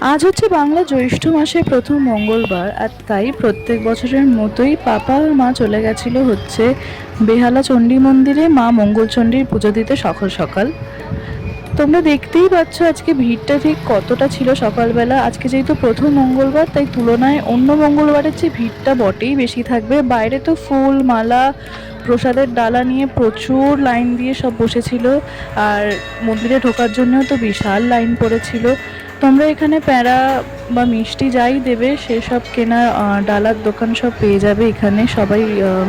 আজ হচ্ছে বাংলা জ্যৈষ্ঠ মাসের প্রথম মঙ্গলবার, আর তাই প্রত্যেক বছরের মতোই পাপা আর মা চলে গেছিল হচ্ছে বেহালা চণ্ডী মন্দিরে মা মঙ্গলচণ্ডীর পুজো দিতে সকাল সকাল। তোমরা দেখতেই পাচ্ছ আজকে ভিড়টা ঠিক কতটা ছিল সকালবেলা। আজকে যেহেতু প্রথম মঙ্গলবার, তাই তুলনায় অন্য মঙ্গলবারের চেয়ে ভিড়টা বটেই বেশি থাকবে। বাইরে তো ফুল মালা প্রসাদের ডালা নিয়ে প্রচুর লাইন দিয়ে সব বসেছিল, আর মন্দিরে ঢোকার জন্যও তো বিশাল লাইন পড়েছিল। তোমরা এখানে প্যাঁড়া বা মিষ্টি যাই দেবে সেসব কেনার ডালার দোকান সব পেয়ে যাবে। এখানে সবাই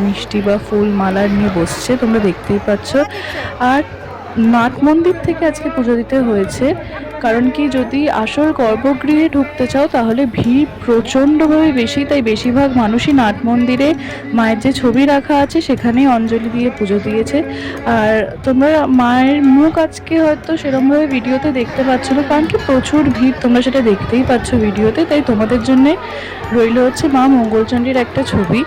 মিষ্টি বা ফুল মালা নিয়ে বসছে, তোমরা দেখতেই পাচ্ছ। আর নাট মন্দির থেকে আজকে পুজো দিতে হয়েছে, কারণ কি যদি আসল গর্ভগৃহে ঢুকতে চাও তাহলে ভিড় প্রচণ্ডভাবে বেশি, তাই বেশিরভাগ মানুষই নাট মন্দিরে মায়ের যে ছবি রাখা আছে সেখানেই অঞ্জলি দিয়ে পুজো দিয়েছে। আর তোমরা মায়ের মুখ আজকে হয়তো সেরকমভাবে ভিডিওতে দেখতে পাচ্ছ না, কারণ কি প্রচুর ভিড়, তোমরা সেটা দেখতেই পাচ্ছ ভিডিওতে। তাই তোমাদের জন্যে রইল হচ্ছে মা মঙ্গলচণ্ডীর একটা ছবি।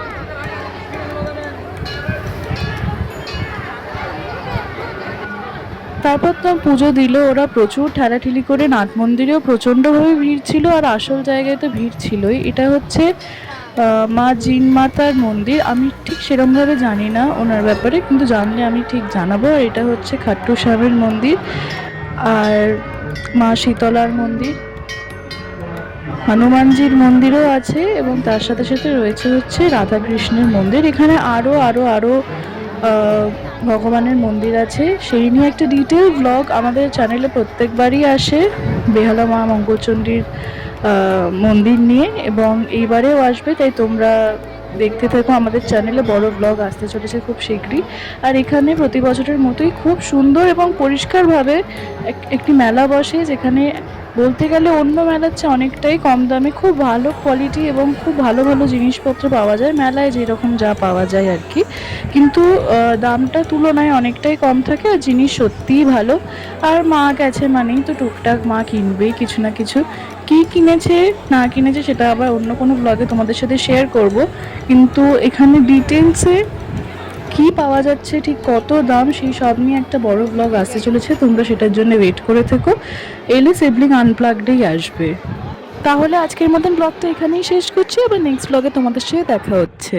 তারপর তো পুজো দিল ওরা প্রচুর ঠেলাঠেলি করে। নাট মন্দিরেও প্রচণ্ডভাবে ভিড় ছিল, আর আসল জায়গায় তো ভিড় ছিলই। এটা হচ্ছে মা জিন মাতার মন্দির। আমি ঠিক সেরকমভাবে জানি না ওনার ব্যাপারে, কিন্তু জানলে আমি ঠিক জানাবো। আর এটা হচ্ছে খাট্টু শ্যামের মন্দির, আর মা শীতলার মন্দির, হনুমানজির মন্দিরও আছে, এবং তার সাথে সাথে রয়েছে হচ্ছে রাধাকৃষ্ণের মন্দির। এখানে আরও আরও আরও ভগবানের মন্দির আছে। সেই নিয়ে একটা ডিটেল ব্লগ আমাদের চ্যানেলে প্রত্যেকবারই আসে বেহালা মা মঙ্গলচণ্ডীর মন্দির নিয়ে, এবং এইবারেও আসবে। তাই তোমরা দেখতে থাকো আমাদের চ্যানেলে, বড় ব্লগ আসতে চলেছে খুব শীঘ্রই। আর এখানে প্রতি বছরের মতোই খুব সুন্দর এবং পরিষ্কারভাবে একটি মেলা বসে, যেখানে বলতে গেলে অন্য মেলার চেয়ে অনেকটাই কম দামে খুব ভালো কোয়ালিটি এবং খুব ভালো ভালো জিনিসপত্র পাওয়া যায়, মেলায় যেরকম যা পাওয়া যায় আর কি। কিন্তু দামটা তুলনায় অনেকটাই কম থাকে, আর জিনিস সত্যিই ভালো। আর মা গেছে মানেই তো টুকটাক মা কিনবেই কিছু না কিছু। কী কিনেছে না কিনেছে সেটা আবার অন্য কোনো ব্লগে তোমাদের সাথে শেয়ার করব, কিন্তু এখানে ডিটেলসে কী পাওয়া যাচ্ছে, ঠিক কত দাম, সেই সব নিয়ে একটা বড় ব্লগ আসতে চলেছে। তোমরা সেটার জন্য ওয়েট করে থেকো। এলে সিবলিং আনপ্লাগডেই আসবে। তাহলে আজকের মতন ব্লগটা এখানেই শেষ করছি, আবার নেক্সট ব্লগে তোমাদের সাথে দেখা হচ্ছে।